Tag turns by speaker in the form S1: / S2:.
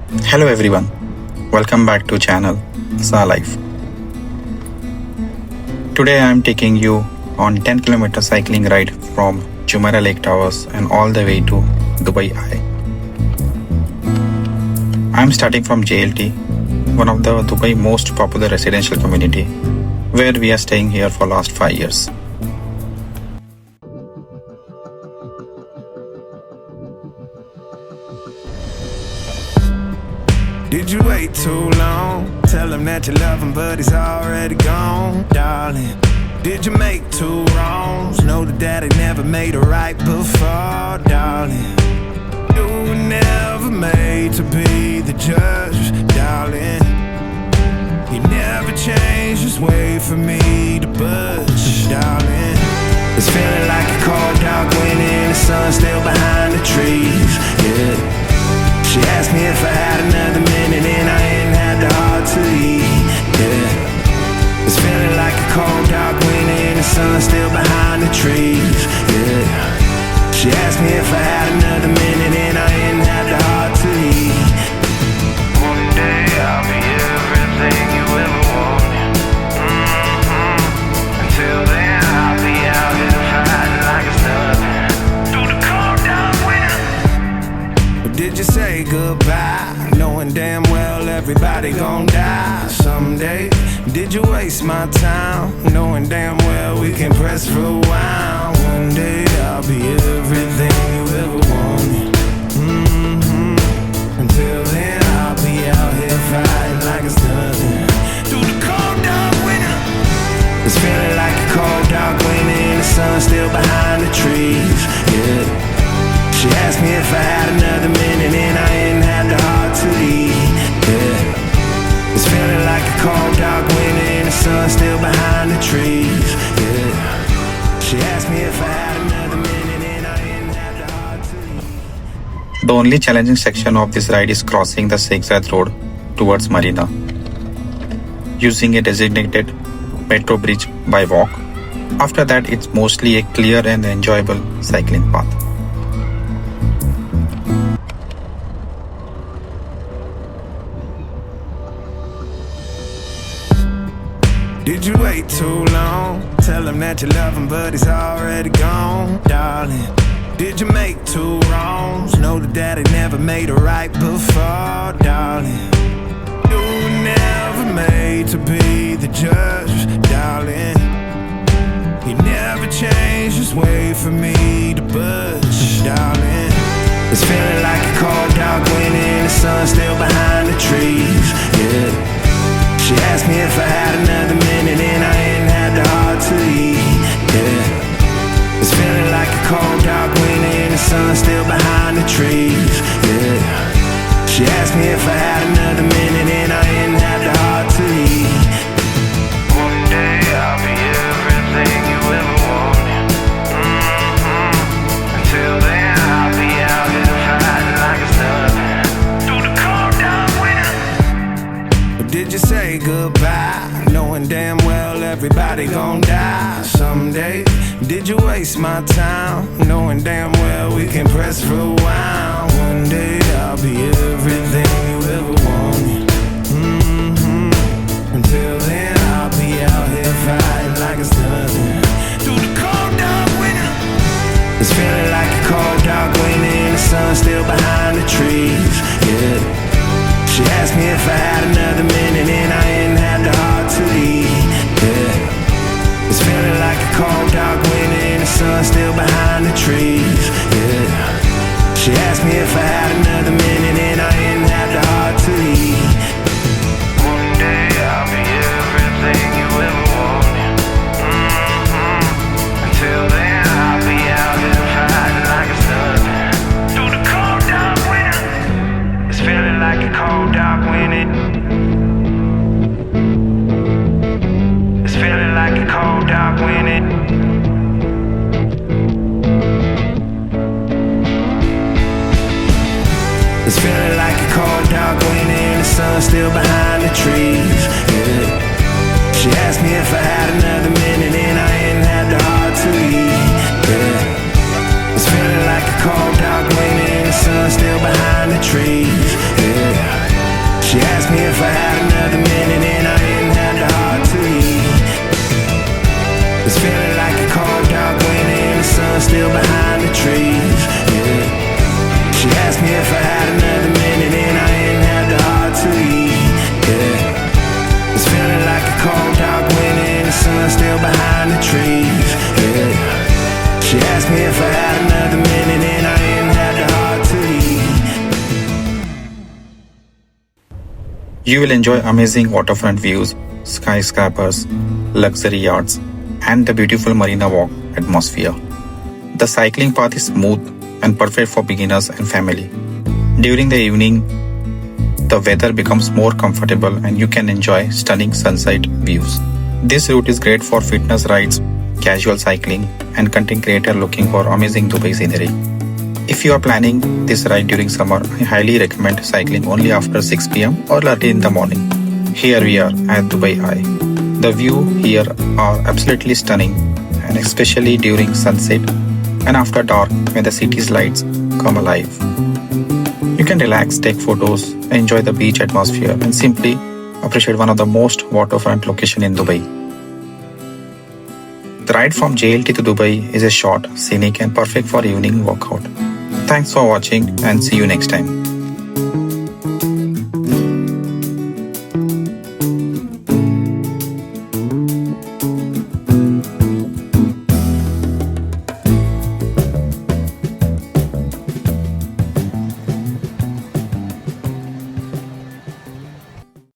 S1: Hello everyone, welcome back to channel Sa Life. Today I am taking you on 10 km cycling ride from Jumeirah Lake Towers and all the way to Dubai Ain. I am starting from JLT, one of the Dubai most popular residential community, where we are staying here for last 5 years.
S2: Did you wait too long? Tell him that you love him, but he's already gone, darling. Did you make two wrongs? Know that daddy never made a right before, darling. You were never made to be the judge, darling. He never changed his way for me to budge, darling. It's feeling like a cold dark winter, the sun's still behind the trees, yeah. She asked me if I had another minute and I ain't had the heart to eat, yeah. It's feeling like a cold dark winter and the sun's still behind the trees, yeah. She asked me if I had another minute and I ain't had the heart to eat. One day I'll be everything you ever wanted, Until then I'll be out here fighting like it's nothing through the cold dark winter. Did you say goodbye, knowing damn well everybody gon' die someday? Did you waste my time, knowing damn well we can press rewind? One day I'll be everything you ever wanted, Until then I'll be out here fighting like it's nothing through the cold dark winter. It's feeling like a cold dark winter and the sun's still behind the trees, yeah. She asked me if I had another minute and I ain't had the heart to eat, yeah. It's feeling like a cold dark winter and the sun's still behind the trees, yeah. She asked me if I had another minute and I ain't had the heart to eat.
S1: The only challenging section of this ride is crossing the zigzag road towards Marina, using a designated metro bridge by walk. After that, it's mostly a clear and enjoyable cycling path.
S2: Did you wait too long? Tell him that you love him, but he's already gone, darling. Did you make two wrongs? Know that daddy never made a right before, darling. You were never made to be the judge, darling. He never changed his way for me to budge, darling. It's feeling like a cold dark winter and the sun's still behind the trees, yeah. She asked me if I had another minute and I ain't had the heart to eat, yeah. It's feeling like a cold dark winter and the sun's still behind the trees, yeah. She asked me if I had another minute and I ain't had the heart to eat. One day I'll be everything you ever wanted, Until then I'll be out here fighting like it's nothing through the cold dark winter. Did you say goodbye, knowing damn well everybody gon' die someday? Did you waste my time, knowing damn well we can press rewind? One day I'll be everything you ever wanted, Until then I'll be out here fighting like it's nothing through the cold dark winter. It's feeling like a cold dark winter and the sun's still behind the trees, yeah. She asked me if I had another minute and I ain't had the heart to eat, yeah. It's feeling like a cold dark winter and the sun's still behind the trees, yeah. She asked me if I had another minute and I ain't had the heart to eat. One day I'll be everything you ever wanted, Until then I'll be out here fighting like it's nothing through the cold dark winter. It's feeling like a cold dark winter. It's feeling like a cold dark winter. It's feeling like a cold dark winter and the sun's still behind the trees, yeah. She asked me if I had another minute and I ain't had the heart to eat, yeah. It's feeling like a cold dark winter and the sun's still behind the trees, yeah. asked me if I had another minute and I didn't have the heart to eat. It's feeling like a cold dark winter and the sun still behind the trees. Yeah. She asked me if I had another minute and I didn't have the heart to eat. Yeah. It's feeling like a cold dark winter and the sun still behind the trees. Yeah. She asked me if I had another minute and I didn't have the heart to eat.
S1: You will enjoy amazing waterfront views, skyscrapers, luxury yachts, and the beautiful marina walk atmosphere. The cycling path is smooth and perfect for beginners and family. During the evening, the weather becomes more comfortable and you can enjoy stunning sunset views. This route is great for fitness rides, casual cycling, and content creator looking for amazing Dubai scenery. If you are planning this ride during summer, I highly recommend cycling only after 6 p.m. or early in the morning. Here we are at Dubai Eye. The view here are absolutely stunning, and especially during sunset and after dark when the city's lights come alive. You can relax, take photos, enjoy the beach atmosphere, and simply appreciate one of the most waterfront locations in Dubai. The ride from JLT to Dubai is a short, scenic, and perfect for evening workout. Thanks for watching and see you next time.